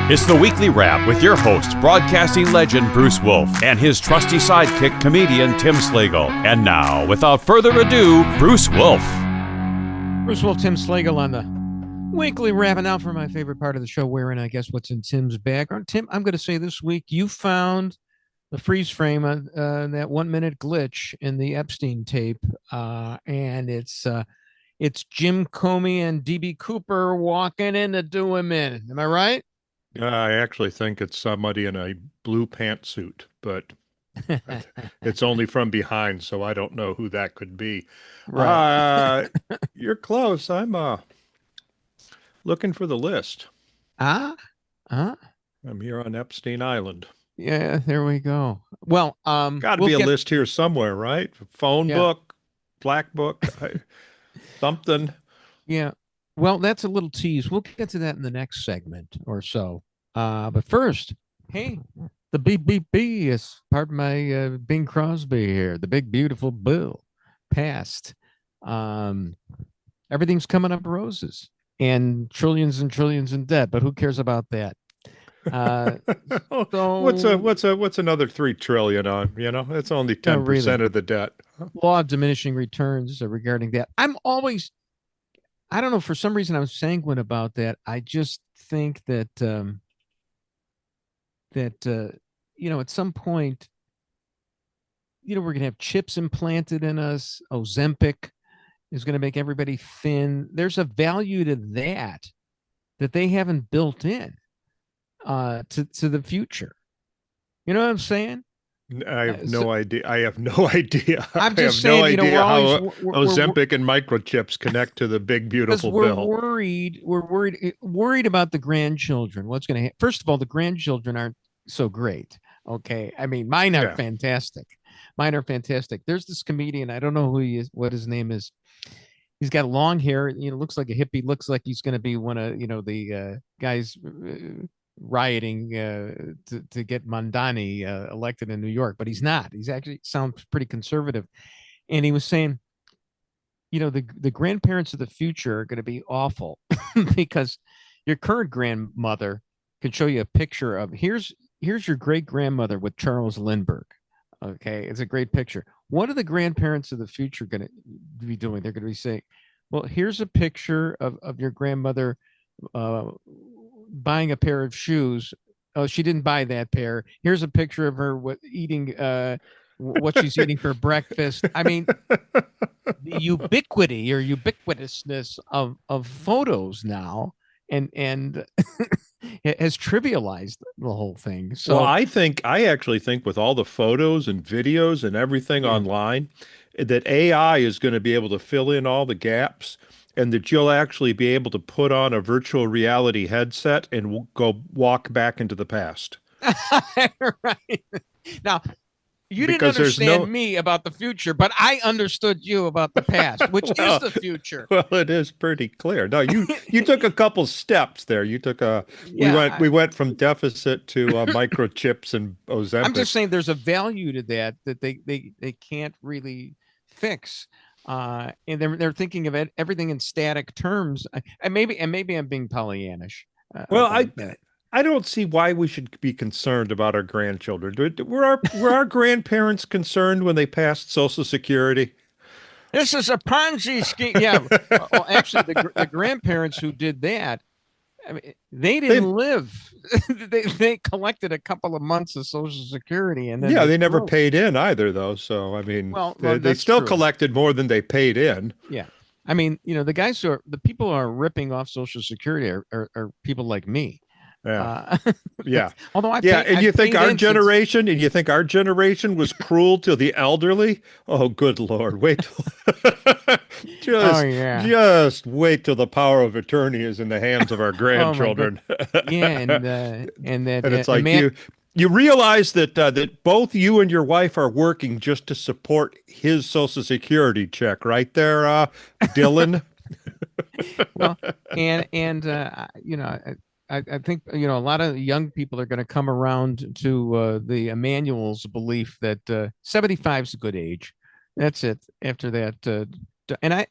It's the Weekly Wrap with your host, broadcasting legend Bruce Wolf, and his trusty sidekick, comedian Tim Slagle. And now, without further ado, Bruce Wolf. Bruce Wolf, Tim Slagle on the Weekly Wrap. And now for my favorite part of the show, wherein I guess what's in Tim's background. Tim, I'm going to say this week, you found the freeze frame on that 1 minute glitch in the Epstein tape. And it's Jim Comey and DB Cooper walking in to do him in. Am I right? I actually think it's somebody in a blue pantsuit, but it's only from behind, so I don't know who that could be. Right. You're close. I'm looking for the list. I'm here on Epstein Island. Yeah, there we go. Well, got to be a list here somewhere, right? Phone book, black book, something. Yeah. Well, that's a little tease. We'll get to that in the next segment or so. But first, hey, the BBB is part of my Bing Crosby here. The big, beautiful bill passed. Everything's coming up roses and trillions in debt. But who cares about that? So, what's another 3 trillion on? You know, it's only 10% of the debt. Law of diminishing returns regarding that. I don't know, for some reason I'm sanguine about that. I just think that at some point, we're going to have chips implanted in us. Ozempic is going to make everybody thin. There's a value to that they haven't built in to the future. You know what I'm saying? I have no idea. I'm just saying, no idea how Ozempic and microchips connect to the big, beautiful bill. We're worried about the grandchildren. What's going to happen? First of all, the grandchildren aren't so great. Okay. I mean, mine are fantastic. There's this comedian. I don't know who he is, what his name is. He's got long hair. Looks like a hippie. Looks like he's going to be one of, the guys rioting to get Mondani elected in New York, but he's not. He's actually sounds pretty conservative. And he was saying, the grandparents of the future are going to be awful because your current grandmother can show you a picture of here's your great grandmother with Charles Lindbergh. Okay, it's a great picture. What are the grandparents of the future going to be doing? They're going to be saying, well, here's a picture of your grandmother buying a pair of shoes. Oh, she didn't buy that pair. Here's a picture of her eating what she's eating for breakfast. I mean, the ubiquitousness of photos now and has trivialized the whole thing. So I actually think with all the photos and videos and everything online, that AI is going to be able to fill in all the gaps, and that you'll actually be able to put on a virtual reality headset and go walk back into the past. Right. Now, you didn't understand me about the future, but I understood you about the past, which is the future. Well, it is pretty clear. No, you took a couple steps there. You took we went from deficit to microchips and Ozempic. I'm just saying there's a value to that they can't really fix. And they're thinking of everything in static terms. And maybe I'm being Pollyannish. I don't see why we should be concerned about our grandchildren. Were our grandparents concerned when they passed Social Security? This is a Ponzi scheme. Yeah. Well, actually, the grandparents who did that, I mean, they didn't live. they collected a couple of months of Social Security, and then they never paid in either, though. So I mean, they still collected more than they paid in. Yeah. I mean, the people who are ripping off Social Security are people like me. Yeah. Although you think our generation was cruel to the elderly? Oh, good Lord. Wait till just wait till the power of attorney is in the hands of our grandchildren. And it's like you realize that both you and your wife are working just to support his Social Security check, right there, Dylan. Well, I think, a lot of young people are going to come around to the Emmanuel's belief that 75 is a good age. That's it. After that, and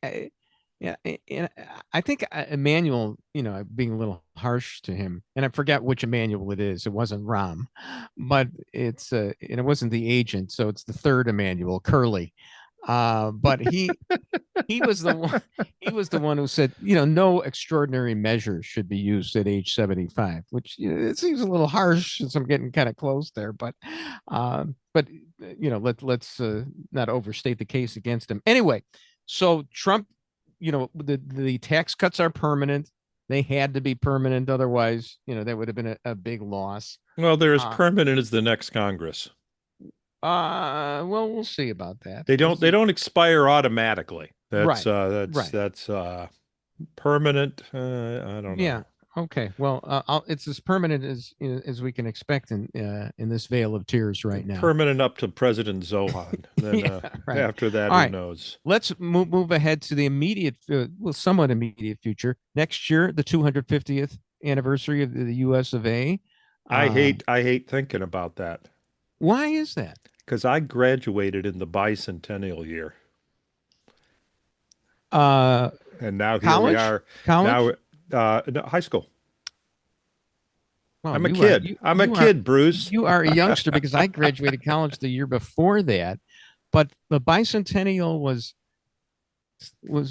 Yeah, and I think Emmanuel, being a little harsh to him, and I forget which Emmanuel it is. It wasn't Rom, but and it wasn't the agent, so it's the third Emmanuel, Curly. But he was the one he was the one who said, no extraordinary measures should be used at age 75, which it seems a little harsh since I'm getting kind of close there, but let's not overstate the case against him. Anyway, so Trump, the tax cuts are permanent. They had to be permanent, otherwise, that would have been a big loss. Well, they're as permanent as the next Congress. Well, we'll see about that. They don't expire automatically. That's right. That's permanent. I don't know. Yeah. Okay. Well, it's as permanent as we can expect in this veil of tears right now. Permanent up to President Zohan. Then right. After that, All who right. knows? Let's move ahead to the immediate, somewhat immediate future. Next year, the 250th anniversary of the U.S. of A. I hate thinking about that. Why is that? Because I graduated in the bicentennial year. And now here we are. College? Now, no, high school. Well, I'm a kid. I'm a kid, Bruce. You are a youngster because I graduated college the year before that. But the bicentennial was Oh,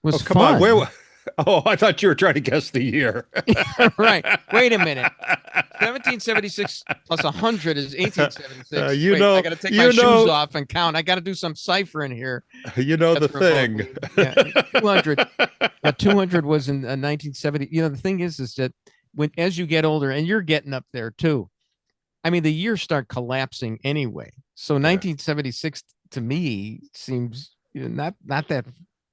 come fun. on. Where? Oh, I thought you were trying to guess the year. Right. Wait a minute. 1776 plus 100 is 1876. I got to take my shoes off and count. I got to do some cipher in here. You know the thing. Yeah, 200. 200 was in 1970. The thing is that as you get older, and you're getting up there too, I mean, the years start collapsing anyway. So 1976 to me seems not that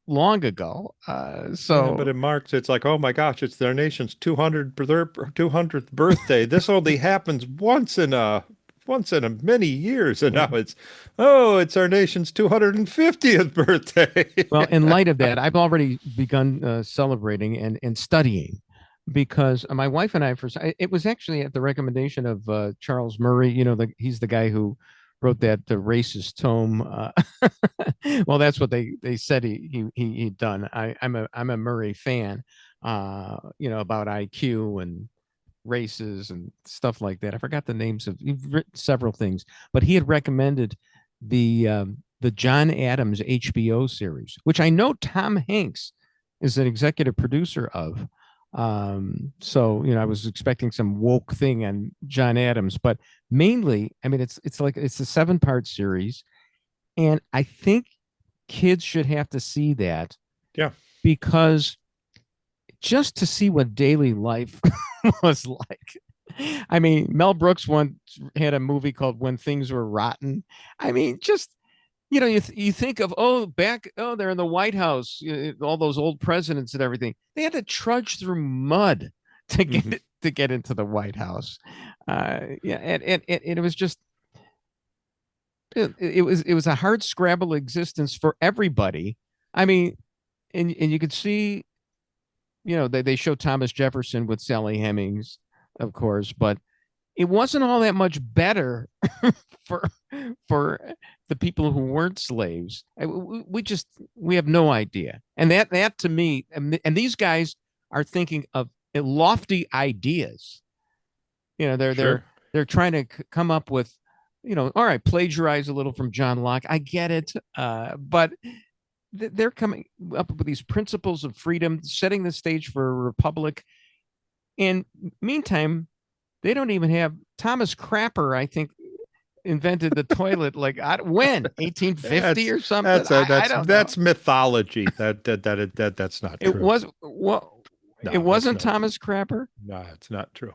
long ago. But in March, it's like, oh my gosh, it's their nation's 200th birthday. This only happens once in a many years, and now it's our nation's 250th birthday. Well, in light of that, I've already begun celebrating and studying, because my wife and I it was actually at the recommendation of Charles Murray. He's the guy who wrote that the racist tome. Well, that's what they said he'd done. I'm a Murray fan, about IQ and races and stuff like that. I forgot the names he'd written several things, but he had recommended the John Adams HBO series, which I know Tom Hanks is an executive producer of. So I was expecting some woke thing on John Adams, but mainly, I mean, it's a 7-part series, and I think kids should have to see that. Yeah. Because just to see what daily life was like. I mean, Mel Brooks once had a movie called When Things Were Rotten. I mean, just you think of they're in the White House, all those old presidents and everything. They had to trudge through mud to get into the White House. And it was just it was a hard scrabble existence for everybody. I mean, and you could see, they show Thomas Jefferson with Sally Hemings, of course, but it wasn't all that much better for the people who weren't slaves. We have no idea. And that to me, and these guys are thinking of lofty ideas. They're trying to come up with, all right, plagiarize a little from John Locke. I get it. But they're coming up with these principles of freedom, setting the stage for a republic. And meantime, they don't even have Thomas Crapper, I think, invented the toilet when 1850 or something. That's mythology. That's not true. It was it wasn't Thomas Crapper. No, it's not true.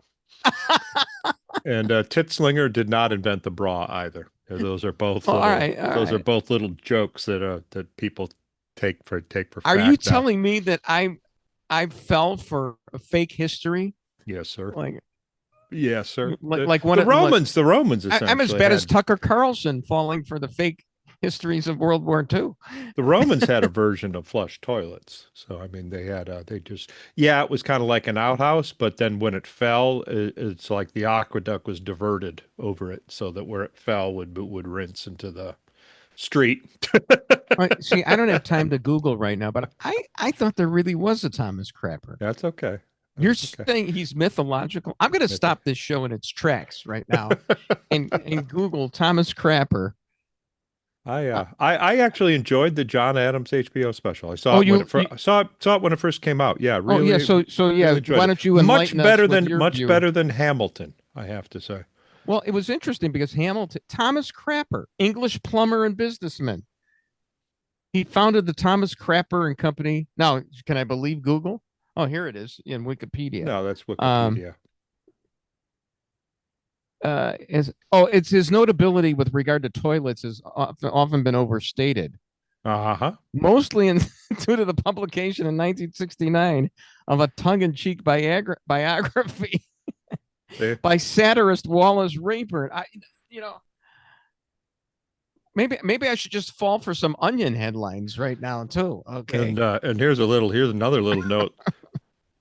And Titslinger did not invent the bra either. Those are both those are both little jokes that people take for fact. Are you telling me that I fell for a fake history? Yes, sir. Yes, sir. Like the Romans. I'm as bad as Tucker Carlson falling for the fake histories of World War II. The Romans had a version of flush toilets. So, I mean, it was kind of like an outhouse, but then when it fell, it's like the aqueduct was diverted over it so that where it fell would rinse into the Street. Right, see, I don't have time to Google right now, but I thought there really was a Thomas Crapper. That's okay. You're That's okay. saying he's mythological? I'm going to stop this show in its tracks right now and Google Thomas Crapper. I actually enjoyed the John Adams HBO special. I saw it when it first came out. Yeah, really. Oh yeah, so yeah. Really why don't you enlighten us with your view? Better than Hamilton, I have to say. Well, it was interesting because Thomas Crapper, English plumber and businessman. He founded the Thomas Crapper and Company. Now, can I believe Google? Oh, here it is in Wikipedia. No, that's Wikipedia. It's his notability with regard to toilets has often been overstated. Mostly due to the publication in 1969 of a tongue-in-cheek biography by satirist Wallace Rayburn. Maybe I should just fall for some Onion headlines right now too. Okay. And here's another little note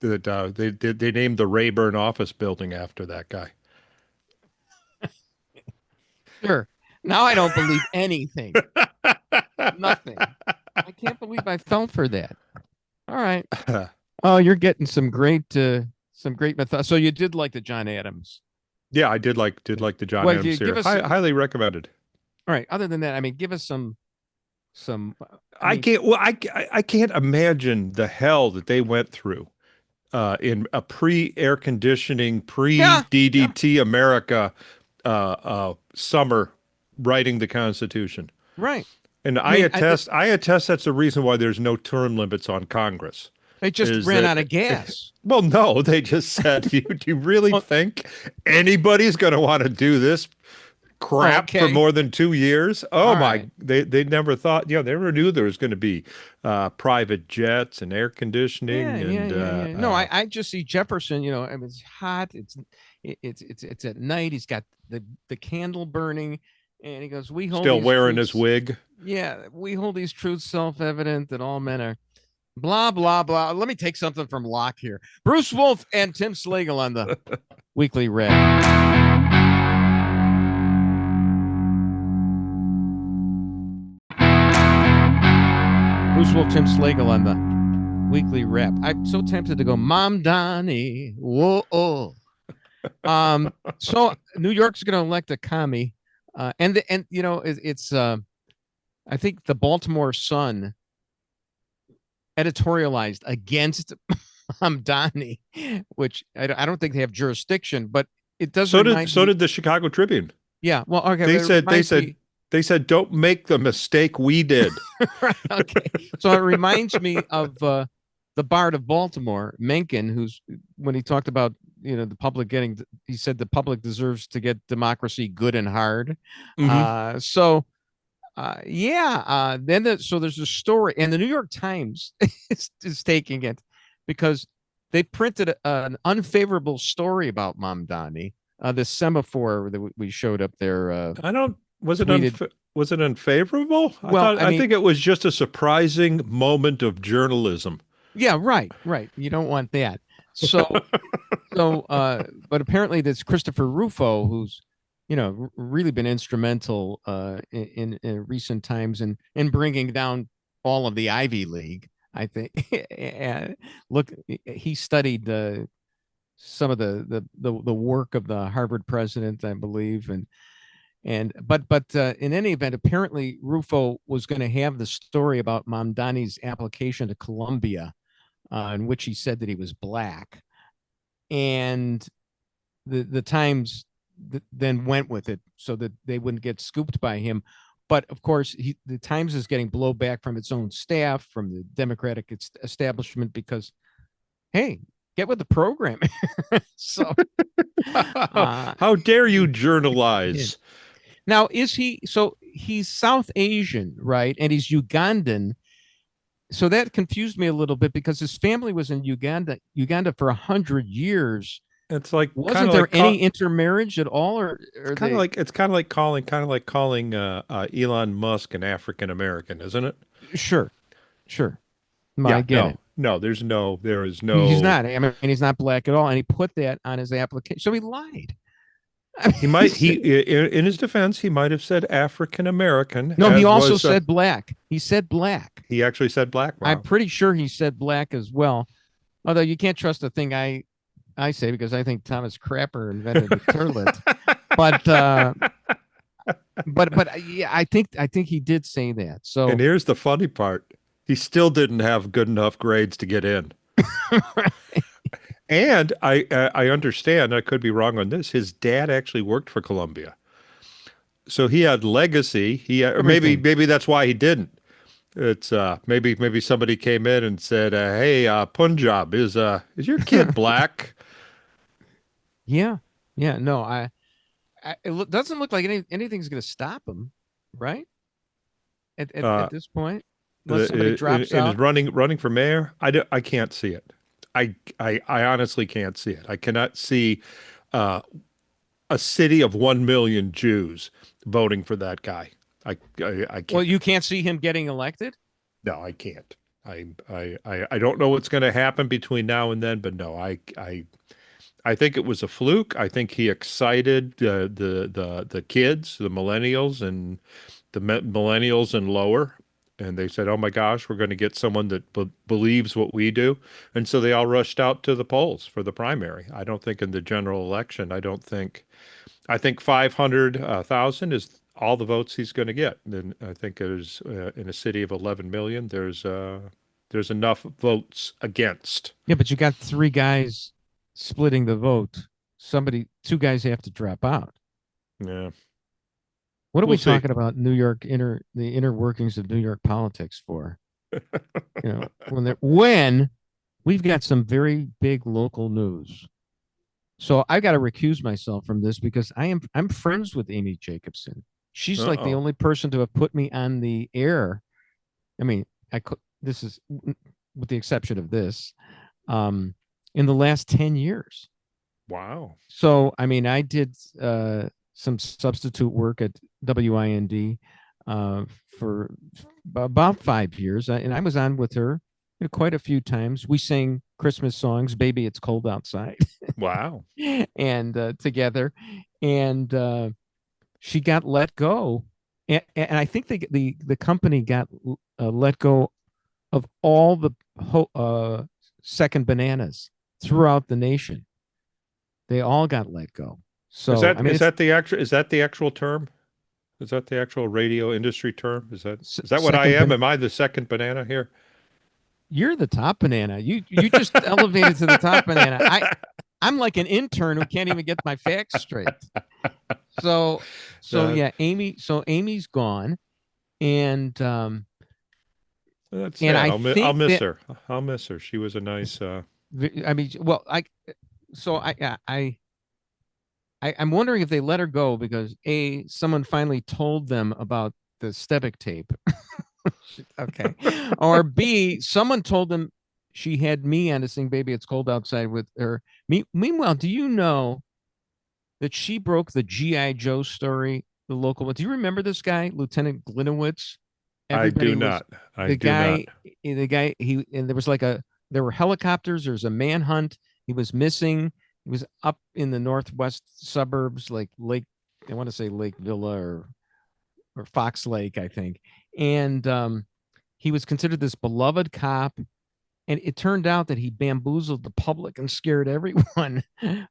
that they named the Rayburn office building after that guy. Sure. Now I don't believe anything. Nothing. I can't believe I fell for that. All right. Oh, you're getting some great method. So you did like the John Adams. Yeah, I did like the John Adams series. Highly recommended. All right. Other than that, I mean, give us some. I can't imagine the hell that they went through in a pre-air conditioning, pre-DDT America summer writing the Constitution. Right. And I attest that's the reason why there's no term limits on Congress. They just ran out of gas. Well, no, they just said, do you really think anybody's going to want to do this crap for more than 2 years? They never thought, they never knew there was going to be private jets and air conditioning. No, I just see Jefferson, it's hot. It's at night. He's got the candle burning and he goes, we hold still wearing his wig. Yeah. We hold these truths self-evident that all men are blah, blah, blah. Let me take something from Locke here. Bruce Wolf and Tim Slagle on the Weekly Red. Bruce Wolf, Tim Slagle on the Weekly Rep. I'm so tempted to go, Mom Donnie. Whoa. So New York's going to elect a commie. It's I think the Baltimore Sun editorialized against Donnie, which I don't think they have jurisdiction, but it does. So did the Chicago Tribune. Yeah. Well, okay. They said, don't make the mistake we did. Right, okay. So it reminds me of the Bard of Baltimore, Mencken, when he talked about, the public he said the public deserves to get democracy good and hard. Mm-hmm. So there's a story, and the New York Times is taking it because they printed an unfavorable story about Mamdani, the semaphore that we showed up there. Was it unfavorable? I think it was just a surprising moment of journalism. Yeah, right. You don't want that. So, but apparently that's Christopher Rufo, who's, really been instrumental in recent times in bringing down all of the Ivy League, I think. And look, he studied some of the work of the Harvard president, I believe, but in any event, apparently Rufo was going to have the story about Mamdani's application to Columbia, in which he said that he was black, and the Times then went with it so that they wouldn't get scooped by him. But of course, the Times is getting blowback from its own staff, from the Democratic establishment, because, hey, get with the program. So, how dare you journalize? Now, he's South Asian, right? And he's Ugandan. So that confused me a little bit because his family was in Uganda for 100 years. It's like, wasn't there any intermarriage at all, or it's kind of like calling Elon Musk an African American, isn't it? Sure. I get it. No, there is no. He's not. I mean, he's not black at all, and he put that on his application. So he lied. He might in his defense, he might have said African American. No, he as also was, said black. He said black. he actually said black. I'm Wow. pretty sure he said black as well. Although you can't trust a thing I say because I think Thomas Crapper invented the turlet. But yeah, I think he did say that. So And here's the funny part. He still didn't have good enough grades to get in. And I understand, I could be wrong on this. His dad actually worked for Columbia. So he had legacy. Or maybe that's why he didn't. It's maybe somebody came in and said, "Hey, Punjab, is your kid black?" yeah, no, it doesn't look like anything's going to stop him, right? At this point, unless somebody drops and out. is running for mayor. I can't see it. I honestly can't see it. I cannot see a city of 1 million Jews voting for that guy. I can't. Well, you can't see him getting elected? No, I can't. I don't know what's going to happen between now and then, but no, I think it was a fluke. I think he excited the kids, the millennials and lower, and they said, "Oh my gosh, we're going to get someone that believes what we do," and so they all rushed out to the polls for the primary. I don't think in the general election. I think 500,000 is all the votes he's going to get. And I think there's in a city of 11 million, there's enough votes against. Yeah, but you got three guys splitting the vote. Two guys have to drop out. Yeah. What are we talking about the inner workings of New York politics for? When we've got some very big local news. So I got to recuse myself from this because I'm friends with Amy Jacobson. She's like the only person to have put me on the air. I mean, this is with the exception of this, in the last 10 years. Wow. So, I mean, I did some substitute work at WIND for about 5 years, and I was on with her quite a few times. We sang Christmas songs, "Baby, It's Cold Outside." Wow. And together, and she got let go, and I think the company got let go of all the second bananas throughout the nation. They all got let go. So is that the actual term? Is that the actual radio industry term? Is that what I am? Am I the second banana here? You're the top banana. You just elevated to the top banana. I'm like an intern who can't even get my facts straight. So yeah, Amy's gone, and that's sad. I'll miss her. I'll miss her. She was a nice. I mean, well, I'm wondering if they let her go because someone finally told them about the Stebic tape. Okay. Or B, someone told them she had me on to sing "Baby, It's Cold Outside" with her. Meanwhile, do you know that she broke the G.I. Joe story, the local one? Do you remember this guy, Lieutenant Glinowitz? I do not. The guy, and there were helicopters. There's a manhunt. He was missing. He was up in the northwest suburbs, like I want to say Lake Villa or Fox Lake, I think. And he was considered this beloved cop. And it turned out that he bamboozled the public and scared everyone.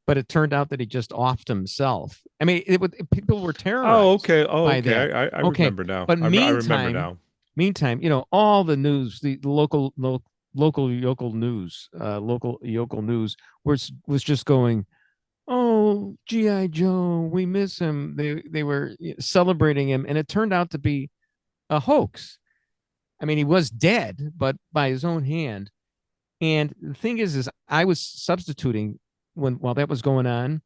But it turned out that he just offed himself. I mean, people were terrorized. Oh, okay. I remember now. But I remember now. Meantime, all the news, the local yokel news was just going, "Oh, G.I. Joe, we miss him." They were celebrating him, and it turned out to be a hoax. I mean, he was dead, but by his own hand. And the thing is I was substituting while that was going on,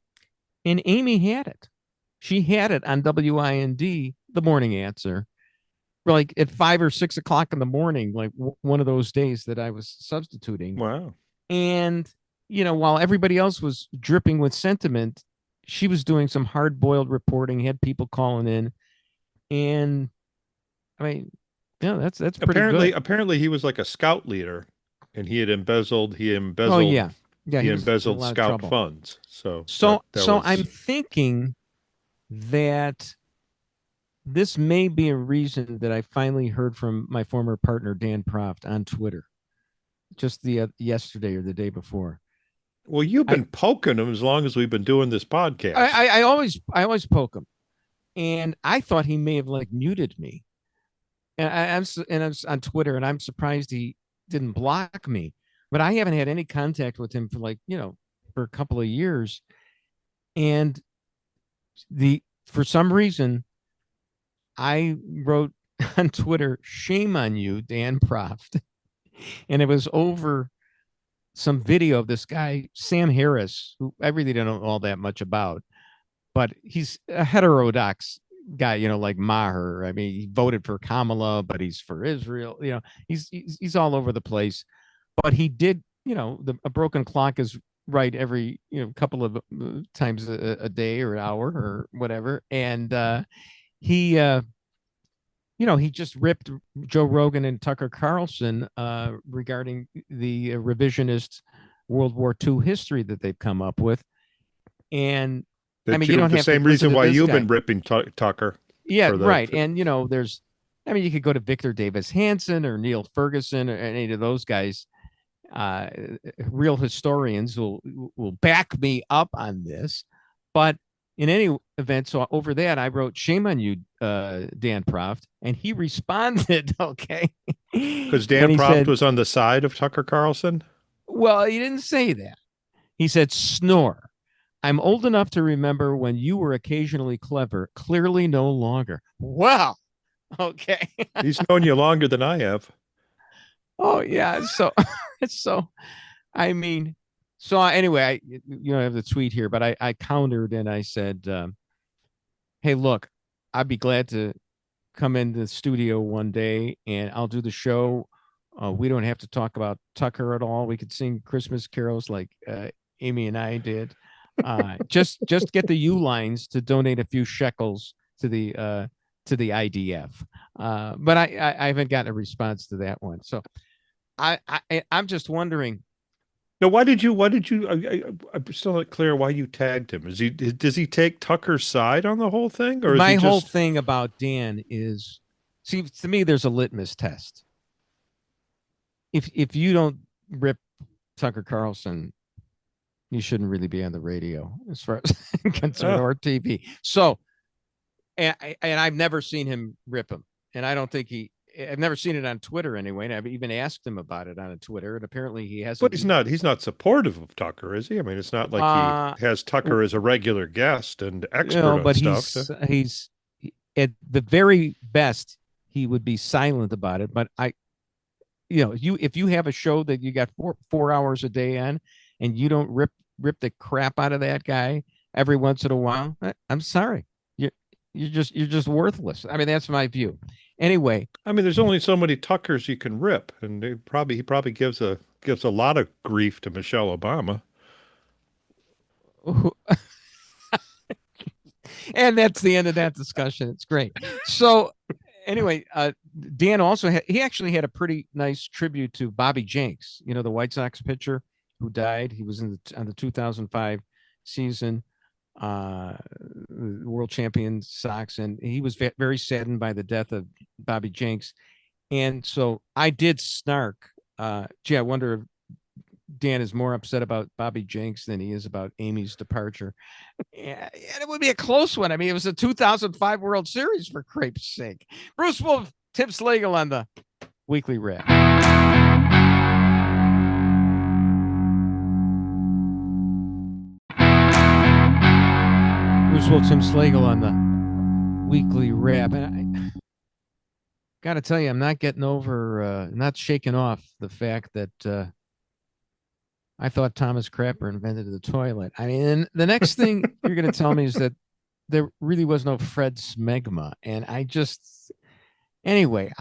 and Amy had it. She had it on WIND, the morning answer, like at 5 or 6 o'clock in the morning, like one of those days that I was substituting. Wow. And, while everybody else was dripping with sentiment, she was doing some hard-boiled reporting, had people calling in. And, I mean, that's pretty good. Apparently he was like a scout leader, and he embezzled Oh, yeah. Yeah, he embezzled scout funds. So I'm thinking that this may be a reason that I finally heard from my former partner, Dan Proft, on Twitter, just the yesterday or the day before. Well, you've been poking him as long as we've been doing this podcast. I always poke him, and I thought he may have like muted me, and I'm on Twitter, and I'm surprised he didn't block me. But I haven't had any contact with him for for a couple of years, and for some reason, I wrote on Twitter, "Shame on you, Dan Proft," and it was over some video of this guy, Sam Harris, who I really don't know all that much about, but he's a heterodox guy, like Maher. I mean, he voted for Kamala, but he's for Israel. He's all over the place. But he did, a broken clock is right every couple of times a day or an hour or whatever, and he he just ripped Joe Rogan and Tucker Carlson regarding the revisionist World War II history that they've come up with. And you don't have the same reason why you've been ripping Tucker. Yeah, right. And, you could go to Victor Davis Hanson or Neil Ferguson or any of those guys. Real historians will back me up on this. But in any event, so over that, I wrote, "Shame on you, Dan Proft," and he responded, okay. Because Dan Proft was on the side of Tucker Carlson? Well, he didn't say that. He said, "Snore. I'm old enough to remember when you were occasionally clever, clearly no longer." Wow. Okay. He's known you longer than I have. Oh, yeah. So, anyway, I have the tweet here, but I countered and I said, "Hey, look, I'd be glad to come in the studio one day and I'll do the show. We don't have to talk about Tucker at all. We could sing Christmas carols like Amy and I did. Just get the U lines to donate a few shekels to the IDF." But I haven't gotten a response to that one. So I'm just wondering. Now, why did you? I'm still not clear why you tagged him. Does he take Tucker's side on the whole thing, or my whole thing about Dan is, see, to me, there's a litmus test. If you don't rip Tucker Carlson, you shouldn't really be on the radio, as far as I'm concerned, or TV. So, and I've never seen him rip him, and I don't think I've never seen it on Twitter anyway, and I've even asked him about it on Twitter, and apparently he hasn't. But he's not supportive of Tucker, is he? I mean, it's not like he has Tucker as a regular guest and expert on stuff. He's at the very best, he would be silent about it. But if you have a show that you got 4 hours a day on, and you don't rip the crap out of that guy every once in a while, I'm sorry, you're just worthless. I mean, that's my view. Anyway, I mean, there's only so many Tuckers you can rip, and he probably gives a lot of grief to Michelle Obama. And that's the end of that discussion. It's great. So anyway, Dan also he actually had a pretty nice tribute to Bobby Jenks, the White Sox pitcher who died. He was on the 2005 season. World champion Sox, and he was very saddened by the death of Bobby Jenks. And so I did snark, gee, I wonder if Dan is more upset about Bobby Jenks than he is about Amy's departure. And it would be a close one. I mean, it was a 2005 World Series, for crepe's sake. Bruce Wolf, Tim Slagle on the Weekly Wrap. Bruce Wolf, Tim Slagle on the Weekly Wrap. And I got to tell you, I'm not getting over, not shaking off the fact that I thought Thomas Crapper invented the toilet. I mean, the next thing you're going to tell me is that there really was no Fred Smegma. And I just, anyway,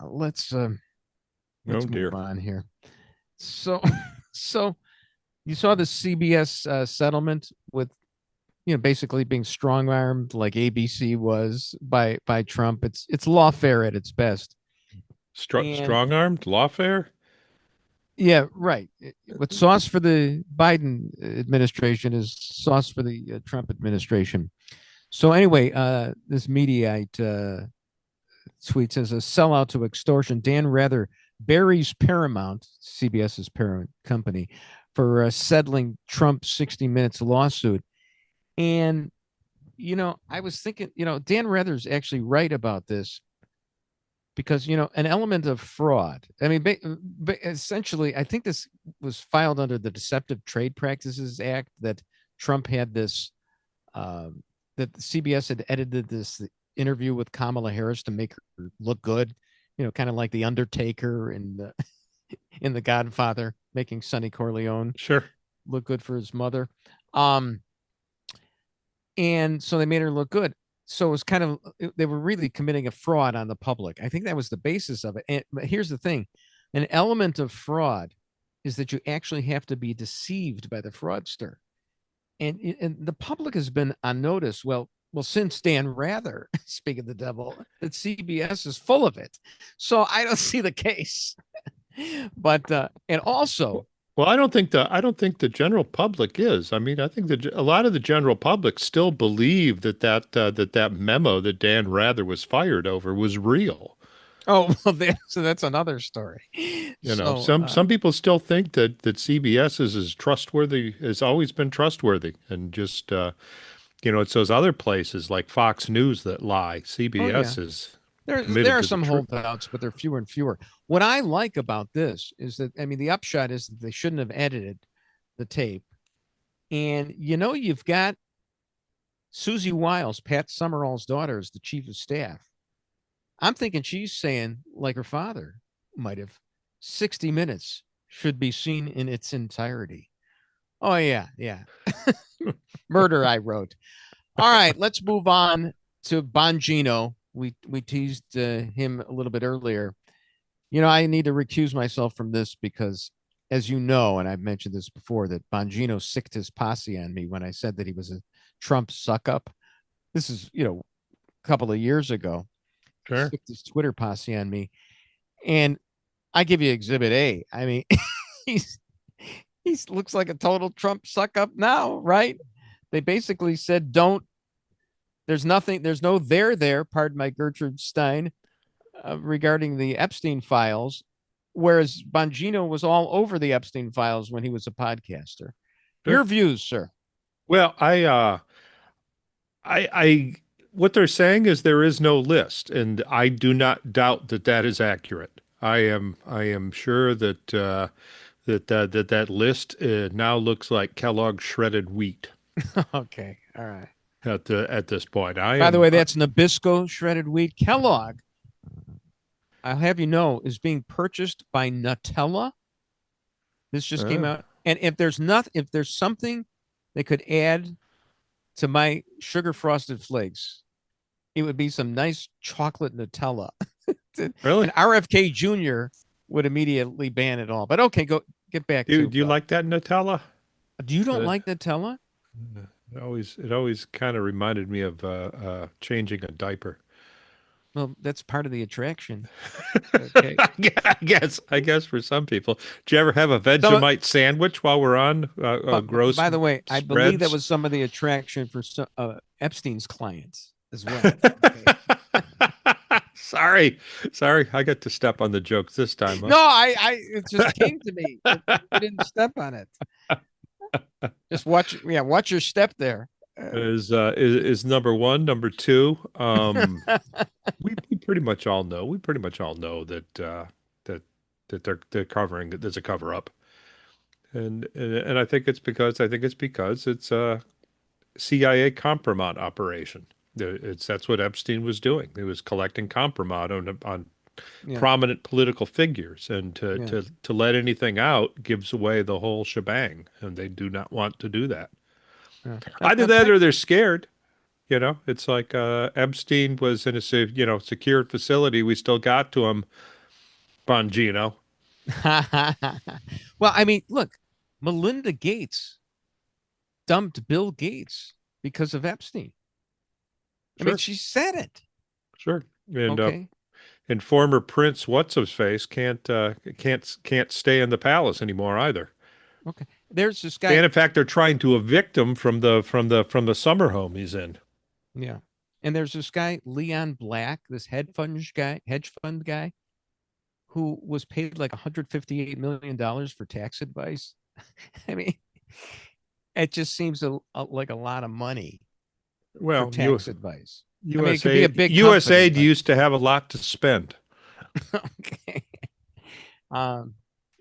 let's move on here. So you saw the CBS settlement with, basically being strong-armed like ABC was by Trump. It's lawfare at its best. Strong-armed lawfare? Yeah, right. What sauce for the Biden administration is sauce for the Trump administration. So anyway, this Mediaite tweet says a sellout to extortion. Dan Rather buries Paramount, CBS's parent company, for settling Trump's 60 Minutes lawsuit. And I was thinking, Dan Rather's actually right about this because, an element of fraud. I mean, essentially, I think this was filed under the Deceptive Trade Practices Act that Trump had this, that CBS had edited this interview with Kamala Harris to make her look good, kind of like the Undertaker in the Godfather, making Sonny Corleone Sure. look good for his mother. And so they made her look good. So it was kind of, they were really committing a fraud on the public. I think that was the basis of it. But here's the thing, an element of fraud is that you actually have to be deceived by the fraudster. And the public has been on notice. Well, since Dan Rather, speaking of the devil, that CBS is full of it. So I don't see the case. But and also, well, I don't think the general public is. I mean, I think that a lot of the general public still believe that memo that Dan Rather was fired over was real. oh well, so that's another story. Some people still think that CBS is as trustworthy, has always been trustworthy, and just it's those other places like Fox News that lie. CBS is there are to some the truth. holdouts, but they're fewer and fewer. What I like about this is that, I mean, the upshot is that they shouldn't have edited the tape. And you've got Susie Wiles, Pat Summerall's daughter, is the chief of staff. I'm thinking she's saying, like her father might have, 60 Minutes should be seen in its entirety. Oh, yeah. Murder, I wrote. All right, let's move on to Bongino. We teased him a little bit earlier. I need to recuse myself from this because, as you know, and I've mentioned this before, that Bongino sicked his posse on me when I said that he was a Trump suck-up. This is, a couple of years ago. Sure. He sicked his Twitter posse on me. And I give you Exhibit A. I mean, he looks like a total Trump suck-up now, right? They basically said, there's no there, pardon my Gertrude Stein, regarding the Epstein files, whereas Bongino was all over the Epstein files when he was a podcaster. Sure. Your views, sir? Well, I what they're saying is there is no list, and I do not doubt that is accurate. I am sure that that list now looks like Kellogg's shredded wheat. Okay, all right. At this point, by the way, that's Nabisco shredded wheat. Kellogg, I'll have you know, is being purchased by Nutella. This just came out, and if there's something they could add to my sugar frosted flakes, it would be some nice chocolate Nutella. Really? And RFK Jr. would immediately ban it all. But okay, get back to. Do you like that Nutella? You don't like Nutella? It always kind of reminded me of changing a diaper. Well, that's part of the attraction. Okay. I guess for some people. Did you ever have a Vegemite sandwich while we're on gross? By the way, I believe that was some of the attraction for Epstein's clients as well. Okay. Sorry, I got to step on the jokes this time. Huh? No, it just came to me. I didn't step on it. Just watch your step there. Is number one, number two. We pretty much all know. We pretty much all know that they're covering. There's a cover up, and I think it's because it's a CIA compromise operation. That's what Epstein was doing. He was collecting compromise on prominent political figures, and to let anything out gives away the whole shebang, and they do not want to do that. Either that or they're scared. It's like Epstein was in a secured facility. We still got to him, Bongino. Well, I mean, look, Melinda Gates dumped Bill Gates because of Epstein. Sure. I mean, she said it. Sure. And and former Prince what's-his-face can't stay in the palace anymore either. Okay. There's this guy. And in fact, they're trying to evict him from the summer home he's in. Yeah. And there's this guy, Leon Black, this hedge fund guy, who was paid like $158 million for tax advice. I mean, it just seems like a lot of money for Well, tax advice. I mean, it could be a USAID big company, USAID but used to have a lot to spend. okay.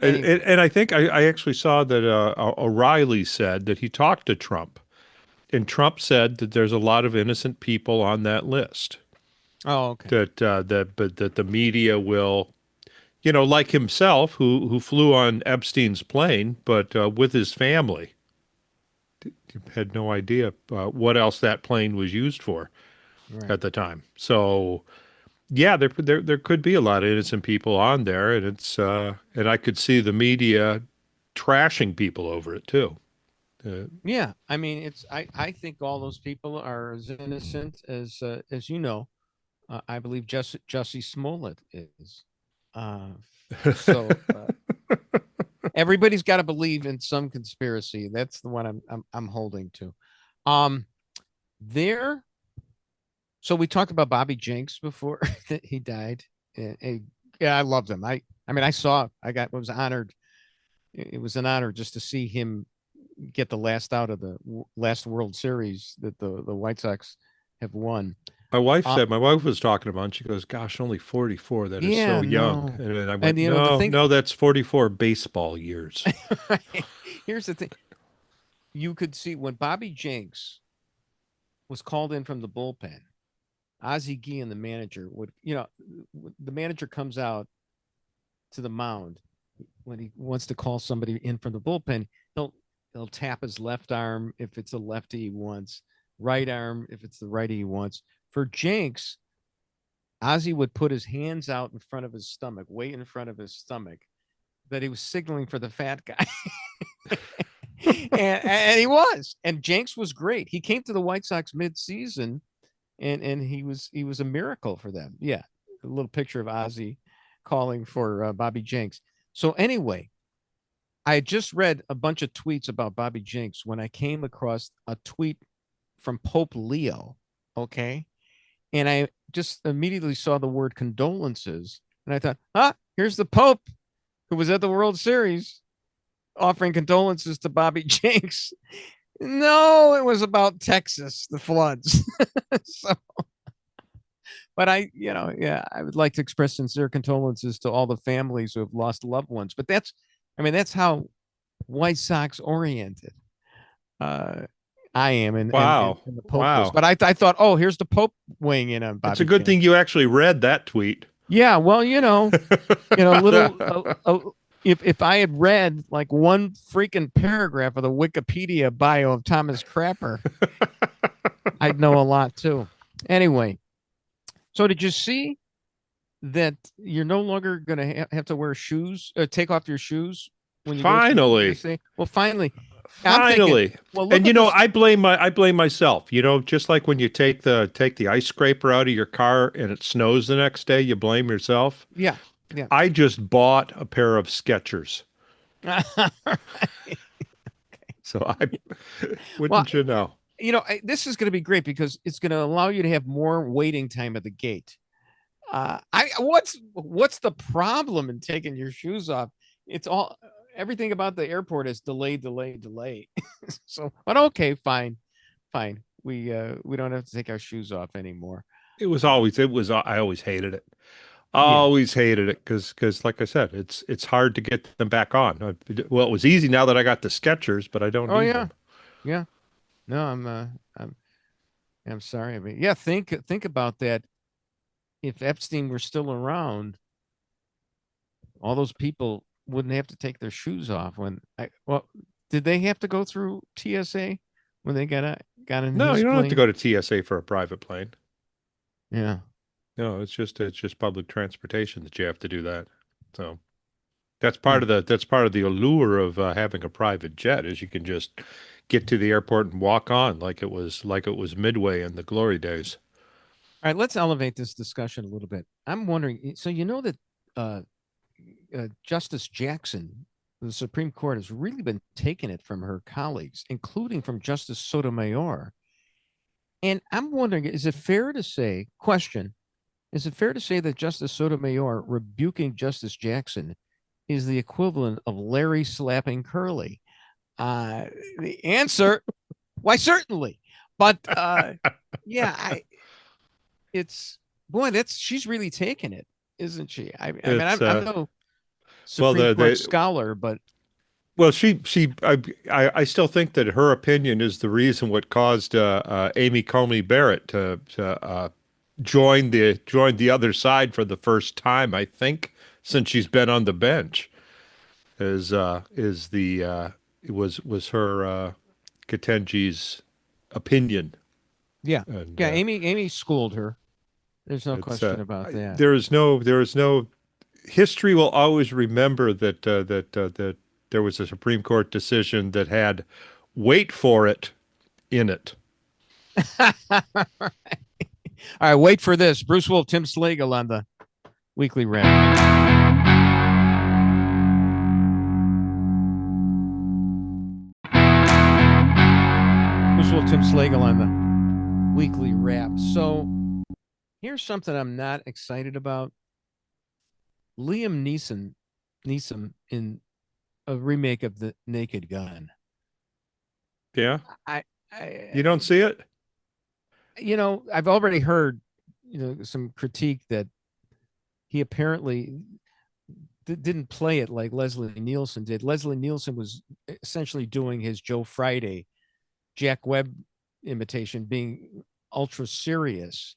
Anyway, And I think I actually saw that O'Reilly said that he talked to Trump, and Trump said that there's a lot of innocent people on that list. oh, okay. That the media will, like himself, who flew on Epstein's plane, but with his family, had no idea what else that plane was used for Right. at the time. So yeah, there could be a lot of innocent people on there, and and I could see the media trashing people over it too. Yeah. I mean, I think all those people are as innocent as you know. I believe Jussie Smollett is. Uh, so everybody's got to believe in some conspiracy. That's the one I'm holding to. Um, there. So we talked about Bobby Jenks before that he died. Yeah, I loved him. I mean, was honored. It was an honor just to see him get the last out of the last World Series that the White Sox have won. My wife was talking about, and she goes, "Gosh, only 44. That is so Yeah, young." no. And then I And went, you know the "No, thing. no, that's 44 baseball years." Here's the thing: you could see when Bobby Jenks was called in from the bullpen. Ozzie Guillen, the manager, the manager comes out to the mound when he wants to call somebody in from the bullpen. He'll tap his left arm if it's a lefty he wants, right arm if it's the righty he wants. For Jenks, Ozzie would put his hands out in front of his stomach, way in front of his stomach, that he was signaling for the fat guy. and he was. And Jenks was great. He came to the White Sox mid-season, and he was a miracle for them. Yeah, a little picture of Ozzie calling for Bobby Jenks. So anyway, I had just read a bunch of tweets about Bobby Jenks when I came across a tweet from Pope Leo. Okay. And I just immediately saw the word condolences. And I thought, here's the Pope who was at the World Series offering condolences to Bobby Jenks. No, it was about Texas, the floods. So, but I would like to express sincere condolences to all the families who have lost loved ones. But that's how White Sox oriented I am, and Wow, the Pope was. wow. But I thought, oh, here's the Pope weighing in on It's a Bobby good thing Jenks. you actually read that tweet. Yeah, well, little. If I had read like one freaking paragraph of the Wikipedia bio of Thomas Crapper, I'd know a lot too. Anyway, so did you see that you're no longer going to have to wear shoes, take off your shoes when you go through Finally. TSA? Well, finally, I'm thinking, Finally. well, look And at this. I blame myself. Just like when you take the ice scraper out of your car and it snows the next day, you blame yourself. Yeah, yeah. I just bought a pair of Skechers. So I Well, wouldn't you know? this is going to be great because it's going to allow you to have more waiting time at the gate. What's the problem in taking your shoes off? It's everything about the airport is delay, delay, delay. So, but okay, fine. We don't have to take our shoes off anymore. I always hated it. Yeah. Always hated it because like I said, it's hard to get them back on. Well, it was easy now that I got the Skechers, but I don't Oh need yeah. them. Yeah. No, I'm sorry, but yeah, think about that. If Epstein were still around, all those people wouldn't have to take their shoes off did they have to go through TSA when they got in No, his you don't have to plane? go to TSA for a private plane. Yeah. No, it's just public transportation that you have to do that. So Hmm. that's part of the allure of having a private jet is you can just get to the airport and walk on like it was Midway in the glory days. All right, let's elevate this discussion a little bit. I'm wondering, so that uh, Justice Jackson, the Supreme Court, has really been taking it from her colleagues, including from Justice Sotomayor. And I'm wondering, is it fair to say, question, is it fair to say that Justice Sotomayor rebuking Justice Jackson is the equivalent of Larry slapping Curly? The answer, why, certainly. But yeah, it's, boy, she's really taking it, isn't she? I mean, It's I'm no well, Supreme Court scholar, but well, I still think that her opinion is the reason what caused Amy Coney Barrett to join the other side for the first time, I think, since she's been on the bench. Is the it was her Ketanji's opinion, yeah, and yeah. Amy schooled her. There's no it's question about that. there is no history will always remember that there was a Supreme Court decision that had wait for it in it. All right, wait for this. Bruce Wolf, Tim Slagle on the Weekly Wrap. Bruce Wolf, Tim Slagle on the Weekly Wrap. So here's something I'm not excited about. Liam Neeson in a remake of The Naked Gun. Yeah, I you don't see it? I've already heard, some critique that he apparently didn't play it like Leslie Nielsen did. Leslie Nielsen was essentially doing his Joe Friday, Jack Webb imitation, being ultra serious,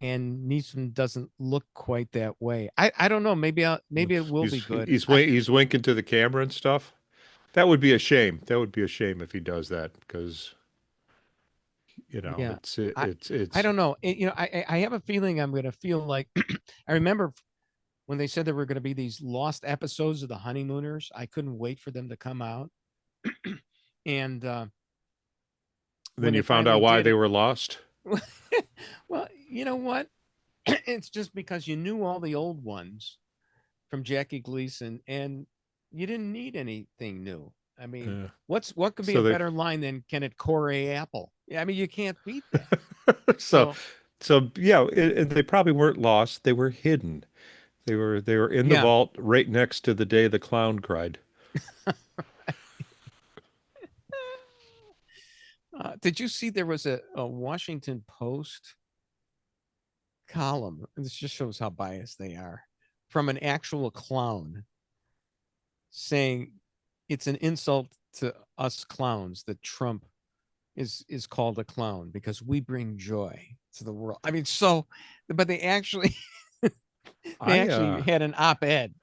and Neeson doesn't look quite that way. I don't know. Maybe it will be good. He's winking to the camera and stuff. That would be a shame. That would be a shame if he does that, because Yeah, it's I don't know. I have a feeling I'm going to feel like I remember when they said there were going to be these lost episodes of The Honeymooners. I couldn't wait for them to come out. And then you found out why they were lost. Well, you know what? It's just because you knew all the old ones from Jackie Gleason, and you didn't need anything new. I mean, what could be a better line than "Can it core apple"? I mean, you can't beat that. so yeah, they probably weren't lost. They were hidden. They were in the vault right next to the day the clown cried. Did you see there was a Washington Post column? This just shows how biased they are, from an actual clown saying it's an insult to us clowns that Trump is called a clown because we bring joy to the world. I mean, but they actually had an op-ed.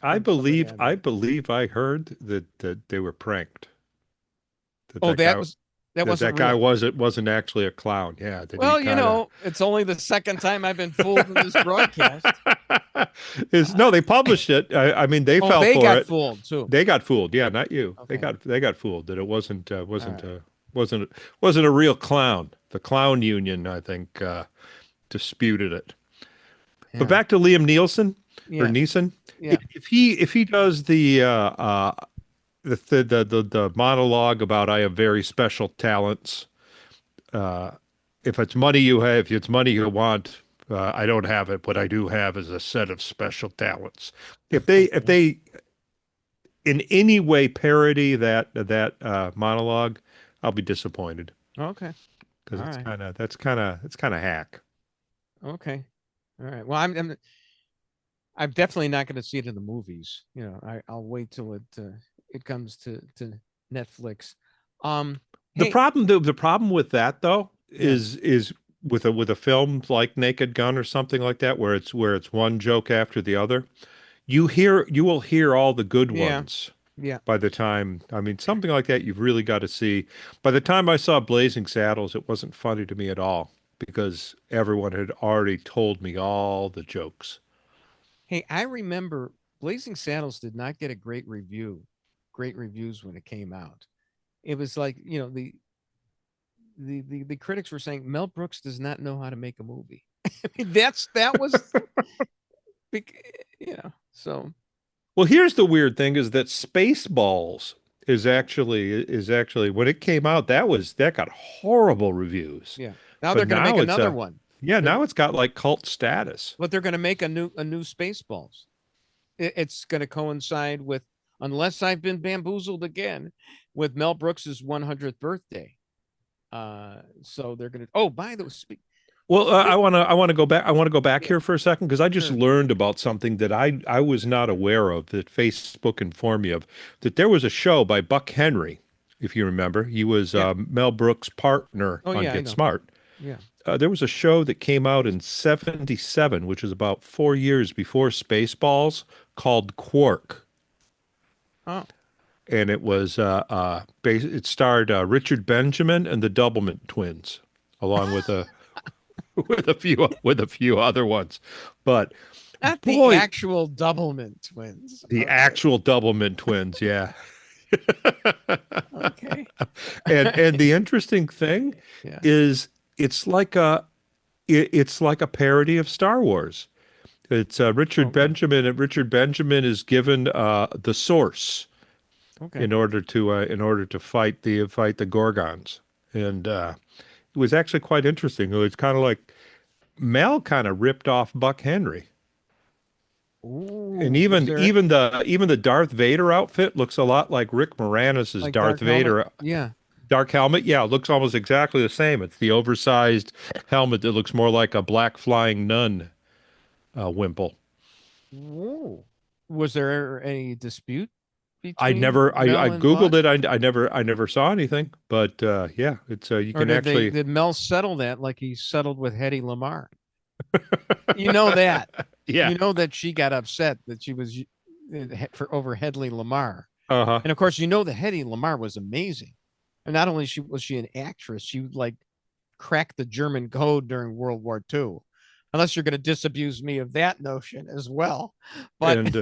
I believe I heard that they were pranked. That guy wasn't actually a clown. Yeah. Well, it's only the second time I've been fooled in this broadcast. No, they published it. I mean, they fell for it. They got fooled too. They got fooled. Yeah, not you. Okay. They got fooled that it wasn't a real clown. The clown union, I think, disputed it. Yeah. But back to Liam Neeson or Neeson. Yeah. If he does the monologue about I have very special talents. If it's money you have, if it's money you want, I don't have it. What I do have is a set of special talents. If they in any way parody that monologue, I'll be disappointed. Okay. Because it's kind of hack. Okay. All right. Well, I'm definitely not going to see it in the movies. I'll wait till it comes to Netflix. The problem with that though is with a film like Naked Gun or something like that, where it's one joke after the other. You will hear all the good ones. Yeah. By the time, I mean, something like that, you've really got to see. By the time I saw Blazing Saddles, it wasn't funny to me at all because everyone had already told me all the jokes. Hey, I remember Blazing Saddles did not get a great reviews when it came out. It was like, the critics were saying Mel Brooks does not know how to make a movie. I mean, that was, so. Well, here's the weird thing is that Spaceballs is actually when it came out, that got horrible reviews. Yeah. Now But they're going to now make it's another a one. yeah, now it's got like cult status. But they're going to make a new Spaceballs. It's going to coincide with, unless I've been bamboozled again, with Mel Brooks's 100th birthday. So they're going to. Oh, by the way, Well, I want to go back. I want to go back yeah, here for a second because I just sure. learned about something that I was not aware of that Facebook informed me of. That there was a show by Buck Henry, if you remember. He was Yeah. Mel Brooks' partner Oh on yeah, I Get know. Smart. Yeah. There was a show that came out in '77, which is about 4 years before Spaceballs, called Quark, Oh. and it starred Richard Benjamin and the Doublemint twins, along with a with a few other ones. But Not the boy, actual Doublemint twins. the Okay. actual Doublemint twins, yeah. Okay. And the interesting thing Yeah. is it's like a parody of Star Wars. It's Richard Okay. Benjamin, and Richard Benjamin is given the Source Okay. in order to fight the Gorgons, and it was actually quite interesting. It was kind of like Mel kind of ripped off Buck Henry. And Ooh, was even there even the even the Darth Vader outfit looks a lot like Rick Moranis's like Darth dark helmet? Vader Yeah. dark helmet. Yeah, it looks almost exactly the same. It's the oversized helmet that looks more like a black flying nun wimple. Whoa. Was there any dispute I between never I Mel and Googled Buck? it. I never saw anything, but yeah, it's you Or can actually did Mel settle that like he settled with Hedy Lamarr? You know that. yeah. You know that she got upset that she was for over Hedley Lamar. Uh-huh. And of course, you know that Hedy Lamarr was amazing. And not only was she an actress, she like cracked the German code during World War II. Unless you're going to disabuse me of that notion as well. But And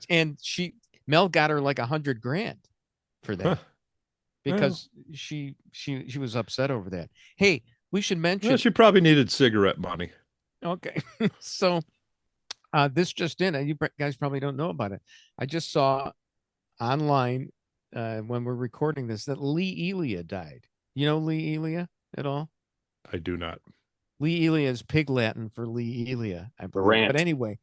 and Mel got her like $100,000 for huh, that well, because she was upset over that. Hey, we should well, mention. she probably needed cigarette money. Okay. So this just in, and you guys probably don't know about it. I just saw online when we're recording this that Lee Elia died. You know Lee Elia at all? I do not. Lee Elia is Pig Latin for Lee Elia, I The believe. But rant. anyway,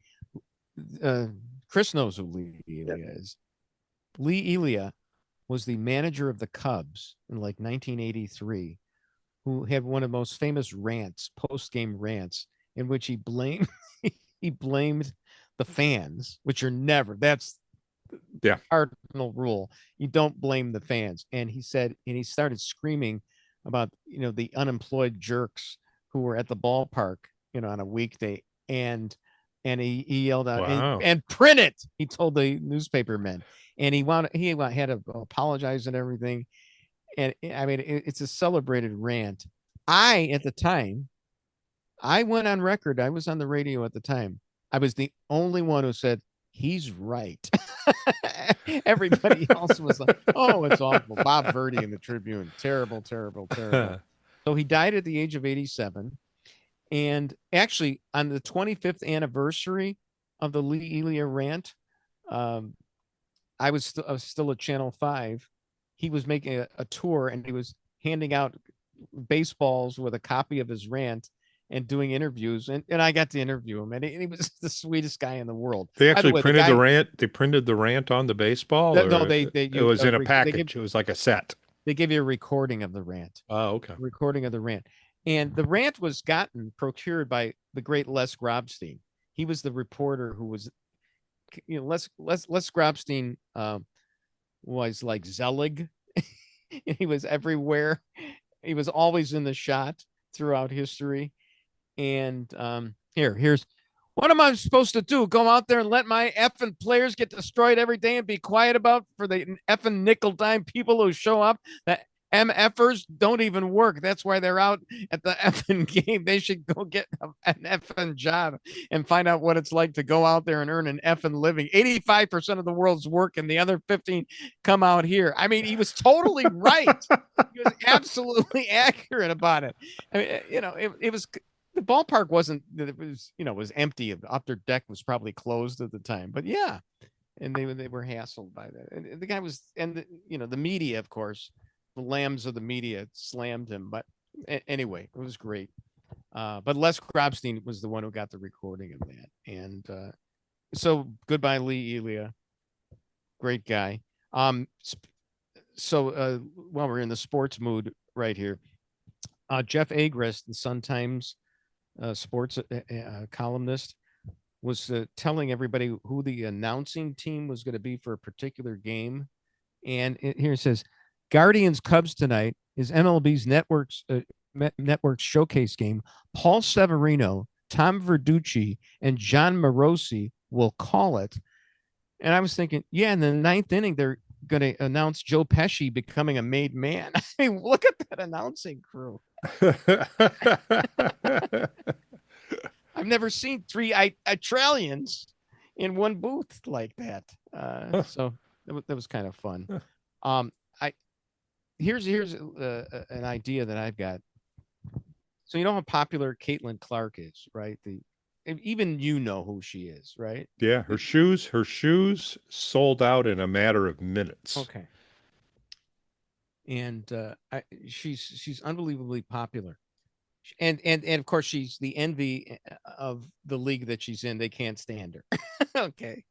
Chris knows who Lee Elia is. Lee Elia was the manager of the Cubs in like 1983, who had one of the most famous rants, post-game rants, in which he blamed he blamed the fans, which are never. That's Yeah. cardinal rule. You don't blame the fans. And he said, and he started screaming about, the unemployed jerks who were at the ballpark, on a weekday. And he yelled out, Wow. and print it. He told the newspaper men, and he had to apologize and everything. And I mean, it's a celebrated rant. At the time, I went on record. I was on the radio at the time. I was the only one who said, he's right. Everybody else was like, oh, it's awful. Bob Verdi in the Tribune. Terrible, terrible, terrible. So he died at the age of 87. And actually, on the 25th anniversary of the Lee Elia rant, I was still at Channel 5. He was making a tour, and he was handing out baseballs with a copy of his rant and doing interviews. And I got to interview him, and he was the sweetest guy in the world. They actually way, printed the rant. They printed the rant on the baseball. No, it was in a package. It was like a set. They give you a recording of the rant. Oh, okay. Recording of the rant. And the rant was procured by the great Les Grobstein. He was the reporter who was, Les Grobstein was like Zelig. He was everywhere. He was always in the shot throughout history. And here's what am I supposed to do? Go out there and let my effing players get destroyed every day and be quiet about for the effing nickel dime people who show up? That MFers don't even work. That's why they're out at the effing game. They should go get an effing job and find out what it's like to go out there and earn an effing living. 85% of the world's work, and the other 15 come out here. I mean, he was totally right. He was absolutely accurate about it. I mean, it was the ballpark wasn't. It was was empty. The upper deck was probably closed at the time. But yeah, and they were hassled by that. And the guy was, and the media, of course, the lambs of the media slammed him. But anyway, it was great. But Les Grobstein was the one who got the recording of that. And so goodbye, Lee Elia. Great guy. So while we're in the sports mood right here, Jeff Agrest, the Sun-Times sports columnist, was telling everybody who the announcing team was going to be for a particular game. And here it says, Guardians Cubs tonight is MLB's network's showcase game. Paul Severino, Tom Verducci, and John Morosi will call it. And I was thinking, yeah, in the ninth inning, they're going to announce Joe Pesci becoming a made man. I mean, look at that announcing crew. I've never seen three Australians in one booth like that. So that was kind of fun. Here's an idea that I've got. So you know how popular Caitlin Clark is, right? Even you know who she is, right? Yeah, her shoes sold out in a matter of minutes. Okay. And she's unbelievably popular. And of course she's the envy of the league that she's in. They can't stand her. Okay.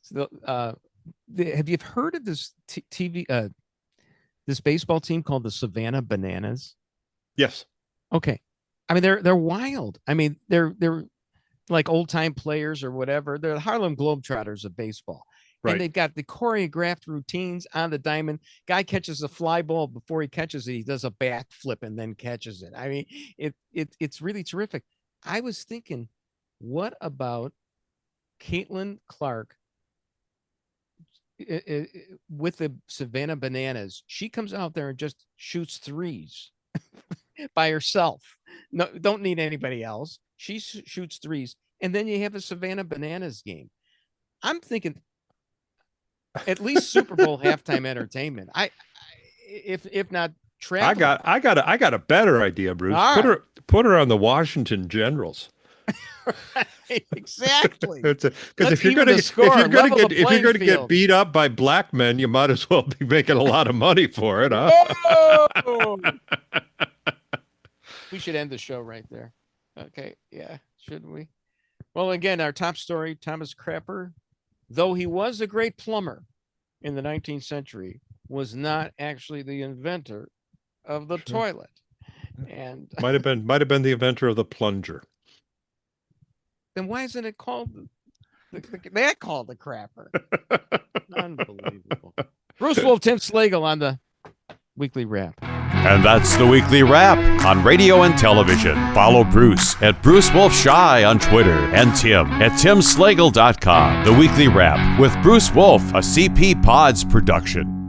So have you heard of this this baseball team called the Savannah Bananas? Yes. Okay. I mean, they're wild. I mean, they're like old time players or whatever. They're the Harlem Globetrotters of baseball. Right. And they've got the choreographed routines on the diamond. Guy catches a fly ball. Before he catches it, he does a backflip and then catches it. I mean, it's really terrific. I was thinking, what about Caitlin Clark with the Savannah Bananas? She comes out there and just shoots threes by herself. No, don't need anybody else. She shoots threes. And then you have a Savannah Bananas game. I'm thinking, at least Super Bowl halftime entertainment. If not travel. I got a better idea, Bruce. Right. Put her on the Washington Generals. Right, exactly. Because if you're going to get beat up by black men, you might as well be making a lot of money for it, huh? Oh! We should end the show right there. Okay, yeah, shouldn't we? Well, again, our top story: Thomas Crapper, though he was a great plumber in the 19th century, was not actually the inventor of the toilet. And might have been the inventor of the plunger. Then why isn't it called the Crapper? Unbelievable. Bruce Wolf, Tim Slagle on the Weekly Wrap. And that's the Weekly Wrap on radio and television. Follow Bruce at Bruce Wolf Shy on Twitter and Tim at timslagle.com. The Weekly Wrap with Bruce Wolf, a CP Pods production.